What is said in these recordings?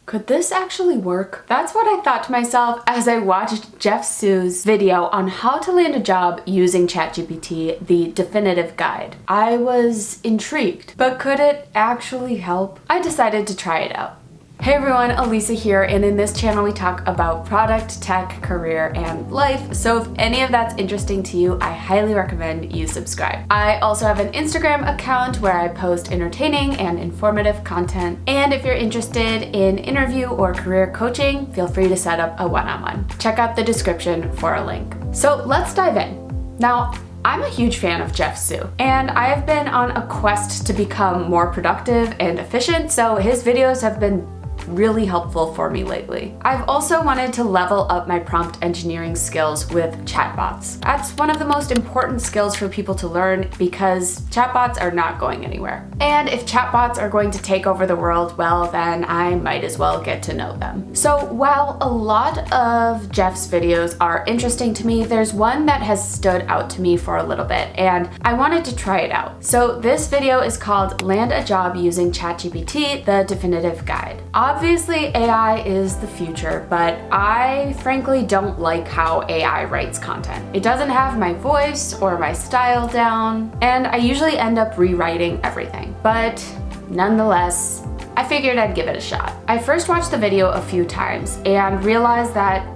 Could this actually work? That's what I thought to myself as I watched Jeff Su's video on how to land a job using ChatGPT, the definitive guide. I was intrigued, but could it actually help? I decided to try it out. Hey everyone, Elisa here, and in this channel we talk about product, tech, career, and life, so if any of that's interesting to you, I highly recommend you subscribe. I also have an Instagram account where I post entertaining and informative content, and if you're interested in interview or career coaching, feel free to set up a one-on-one. Check out the description for a link. So let's dive in. Now, I'm a huge fan of Jeff Su, and I have been on a quest to become more productive and efficient, so his videos have been really helpful for me lately. I've also wanted to level up my prompt engineering skills with chatbots. That's one of the most important skills for people to learn because chatbots are not going anywhere. And if chatbots are going to take over the world, well, then I might as well get to know them. So while a lot of Jeff's videos are interesting to me, there's one that has stood out to me for a little bit, and I wanted to try it out. So this video is called Land a Job Using ChatGPT, the Definitive Guide. Obviously, AI is the future, but I frankly don't like how AI writes content. It doesn't have my voice or my style down, and I usually end up rewriting everything. But nonetheless, I figured I'd give it a shot. I first watched the video a few times and realized that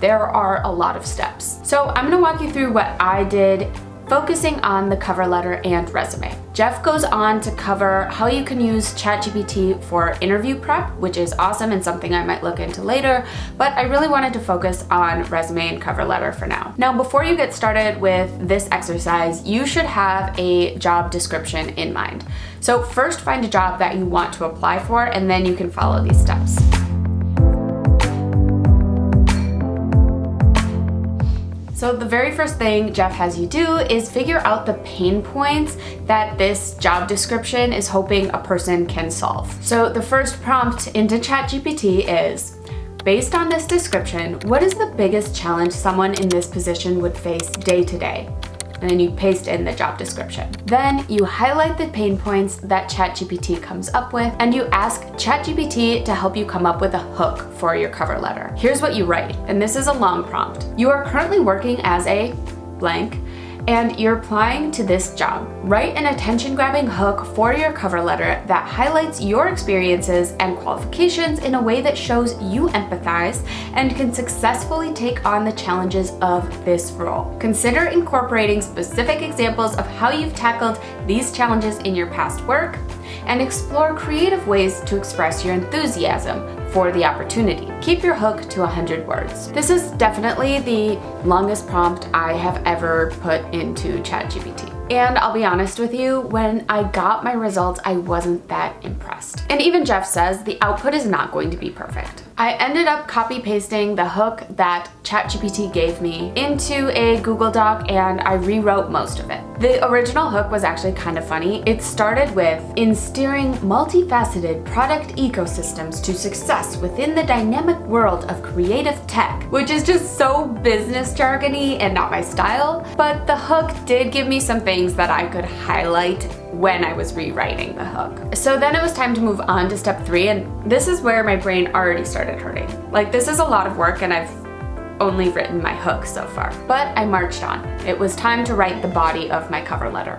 there are a lot of steps. So I'm gonna walk you through what I did, focusing on the cover letter and resume. Jeff goes on to cover how you can use ChatGPT for interview prep, which is awesome and something I might look into later, but I really wanted to focus on resume and cover letter for now. Now, before you get started with this exercise, you should have a job description in mind. So first find a job that you want to apply for, and then you can follow these steps. So the very first thing Jeff has you do is figure out the pain points that this job description is hoping a person can solve. So the first prompt into ChatGPT is, based on this description, what is the biggest challenge someone in this position would face day to day? And then you paste in the job description. Then you highlight the pain points that ChatGPT comes up with, and you ask ChatGPT to help you come up with a hook for your cover letter. Here's what you write, and this is a long prompt. You are currently working as a blank, and you're applying to this job. Write an attention-grabbing hook for your cover letter that highlights your experiences and qualifications in a way that shows you empathize and can successfully take on the challenges of this role. Consider incorporating specific examples of how you've tackled these challenges in your past work, and explore creative ways to express your enthusiasm for the opportunity. Keep your hook to 100 words. This is definitely the longest prompt I have ever put into ChatGPT. And I'll be honest with you, when I got my results, I wasn't that impressed. And even Jeff says the output is not going to be perfect. I ended up copy-pasting the hook that ChatGPT gave me into a Google Doc, and I rewrote most of it. The original hook was actually kind of funny. It started with, in steering multifaceted product ecosystems to success within the dynamic world of creative tech, which is just so business jargony and not my style, but the hook did give me some things that I could highlight when I was rewriting the hook. So then it was time to move on to step 3, and this is where my brain already started hurting. Like, this is a lot of work and I've only written my hook so far, but I marched on. It was time to write the body of my cover letter.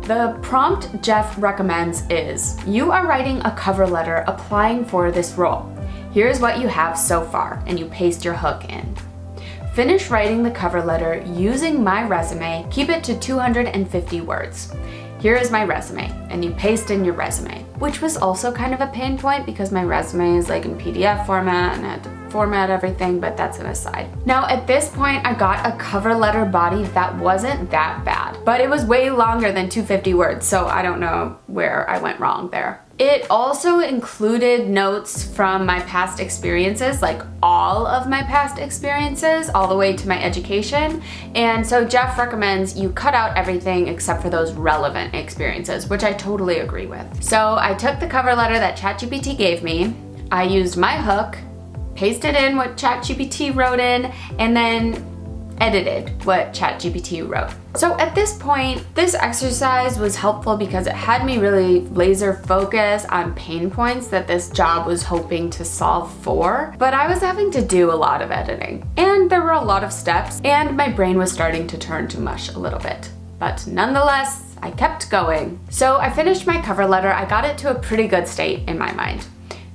The prompt Jeff recommends is, you are writing a cover letter applying for this role. Here's what you have so far, and you paste your hook in. Finish writing the cover letter using my resume, keep it to 250 words. Here is my resume, and you paste in your resume, which was also kind of a pain point because my resume is like in PDF format and I had to format everything, but that's an aside. Now at this point, I got a cover letter body that wasn't that bad, but it was way longer than 250 words, so I don't know where I went wrong there. It also included notes from my past experiences, like all of my past experiences, all the way to my education. And so Jeff recommends you cut out everything except for those relevant experiences, which I totally agree with. So I took the cover letter that ChatGPT gave me, I used my hook, pasted in what ChatGPT wrote in, and then edited what ChatGPT wrote. So at this point, this exercise was helpful because it had me really laser focus on pain points that this job was hoping to solve for, but I was having to do a lot of editing. And there were a lot of steps, and my brain was starting to turn to mush a little bit. But nonetheless, I kept going. So I finished my cover letter. I got it to a pretty good state in my mind.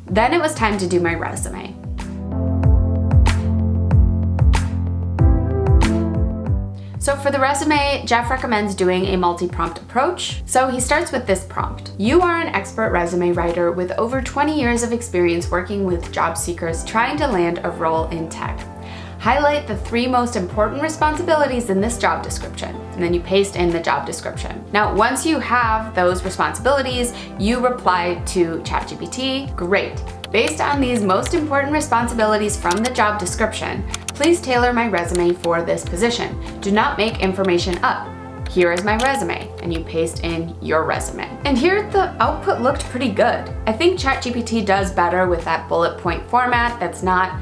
Then it was time to do my resume. So for the resume, Jeff recommends doing a multi-prompt approach. So he starts with this prompt. You are an expert resume writer with over 20 years of experience working with job seekers trying to land a role in tech. Highlight the 3 most important responsibilities in this job description, and then you paste in the job description. Now, once you have those responsibilities, you reply to ChatGPT. Great. Based on these most important responsibilities from the job description, please tailor my resume for this position. Do not make information up. Here is my resume, and you paste in your resume. And here the output looked pretty good. I think ChatGPT does better with that bullet point format that's not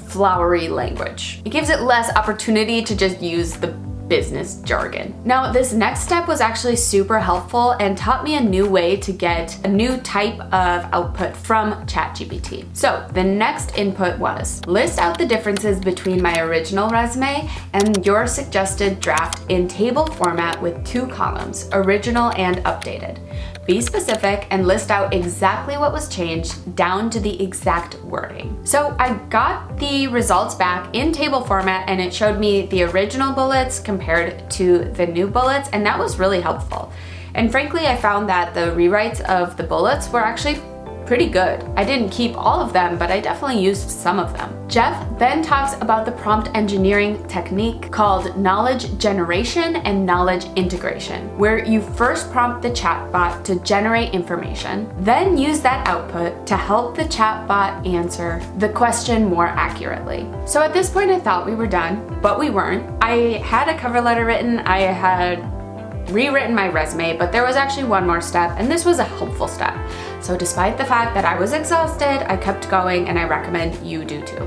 flowery language. It gives it less opportunity to just use the business jargon. Now, this next step was actually super helpful and taught me a new way to get a new type of output from ChatGPT. So the next input was, list out the differences between my original resume and your suggested draft in table format with 2 columns, original and updated. Be specific and list out exactly what was changed down to the exact wording. So I got the results back in table format, and it showed me the original bullets compared to the new bullets, and that was really helpful. And frankly, I found that the rewrites of the bullets were actually pretty good. I didn't keep all of them, but I definitely used some of them. Jeff then talks about the prompt engineering technique called knowledge generation and knowledge integration, where you first prompt the chatbot to generate information, then use that output to help the chatbot answer the question more accurately. So at this point, I thought we were done, but we weren't. I had a cover letter written, I had rewritten my resume, but there was actually one more step, and this was a helpful step. So despite the fact that I was exhausted, I kept going, and I recommend you do too.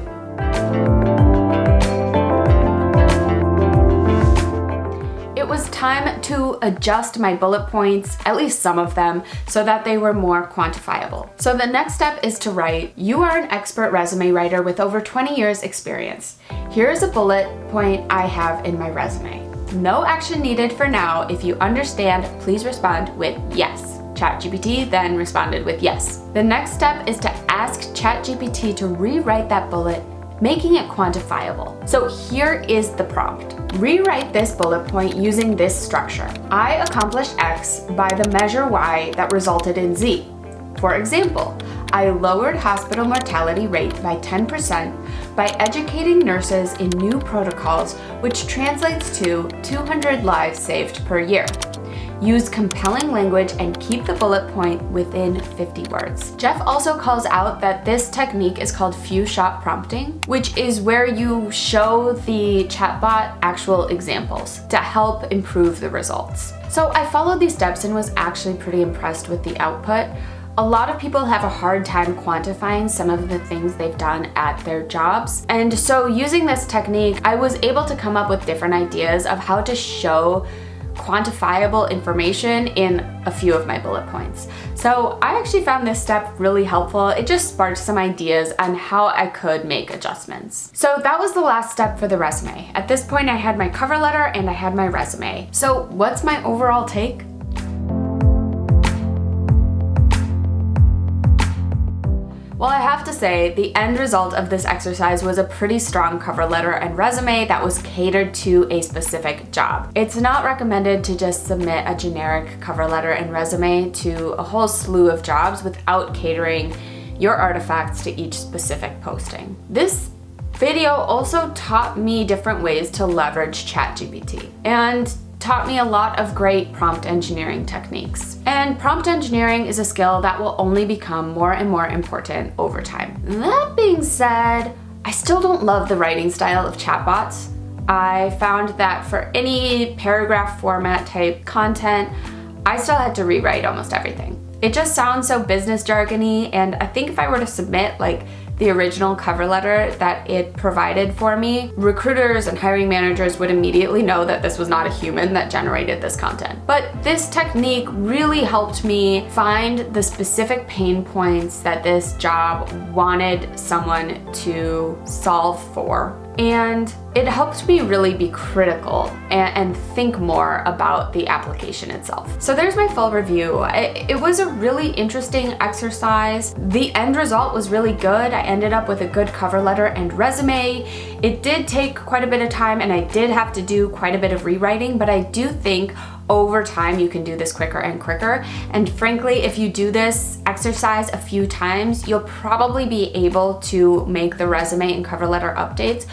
It was time to adjust my bullet points, at least some of them, so that they were more quantifiable. So the next step is to write, you are an expert resume writer with over 20 years experience. Here is a bullet point I have in my resume. No action needed for now. If you understand, please respond with yes. ChatGPT then responded with yes. The next step is to ask ChatGPT to rewrite that bullet, making it quantifiable. So here is the prompt. Rewrite this bullet point using this structure. I accomplished X by the measure Y that resulted in Z. For example, I lowered hospital mortality rate by 10% by educating nurses in new protocols, which translates to 200 lives saved per year. Use compelling language and keep the bullet point within 50 words. Jeff also calls out that this technique is called few-shot prompting, which is where you show the chatbot actual examples to help improve the results. So I followed these steps and was actually pretty impressed with the output. A lot of people have a hard time quantifying some of the things they've done at their jobs. And so using this technique, I was able to come up with different ideas of how to show quantifiable information in a few of my bullet points. So I actually found this step really helpful. It just sparked some ideas on how I could make adjustments. So that was the last step for the resume. At this point, I had my cover letter and I had my resume. So what's my overall take? Well, I have to say, the end result of this exercise was a pretty strong cover letter and resume that was catered to a specific job. It's not recommended to just submit a generic cover letter and resume to a whole slew of jobs without catering your artifacts to each specific posting. This video also taught me different ways to leverage ChatGPT and taught me a lot of great prompt engineering techniques. And prompt engineering is a skill that will only become more and more important over time. That being said, I still don't love the writing style of chatbots. I found that for any paragraph format type content, I still had to rewrite almost everything. It just sounds so business jargony, and I think if I were to submit like the original cover letter that it provided for me, recruiters and hiring managers would immediately know that this was not a human that generated this content. But this technique really helped me find the specific pain points that this job wanted someone to solve for. And it helped me really be critical and think more about the application itself. So there's my full review. It was a really interesting exercise. The end result was really good. I ended up with a good cover letter and resume. It did take quite a bit of time and I did have to do quite a bit of rewriting, but I do think over time you can do this quicker and quicker. And frankly, if you do this exercise a few times, you'll probably be able to make the resume and cover letter updates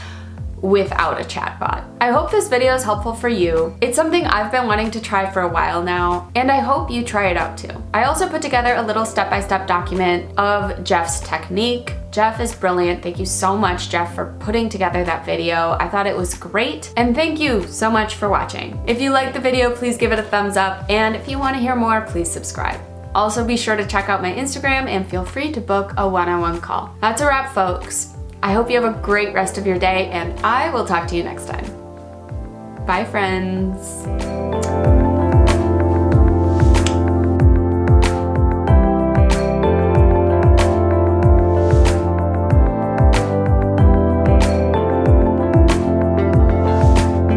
without a chatbot. I hope this video is helpful for you. It's something I've been wanting to try for a while now, and I hope you try it out too. I also put together a little step-by-step document of Jeff's technique. Jeff is brilliant. Thank you so much, Jeff, for putting together that video. I thought it was great, and thank you so much for watching. If you liked the video, please give it a thumbs up, and if you want to hear more, please subscribe. Also, be sure to check out my Instagram and feel free to book a one-on-one call. That's a wrap, folks. I hope you have a great rest of your day, and I will talk to you next time. Bye, friends.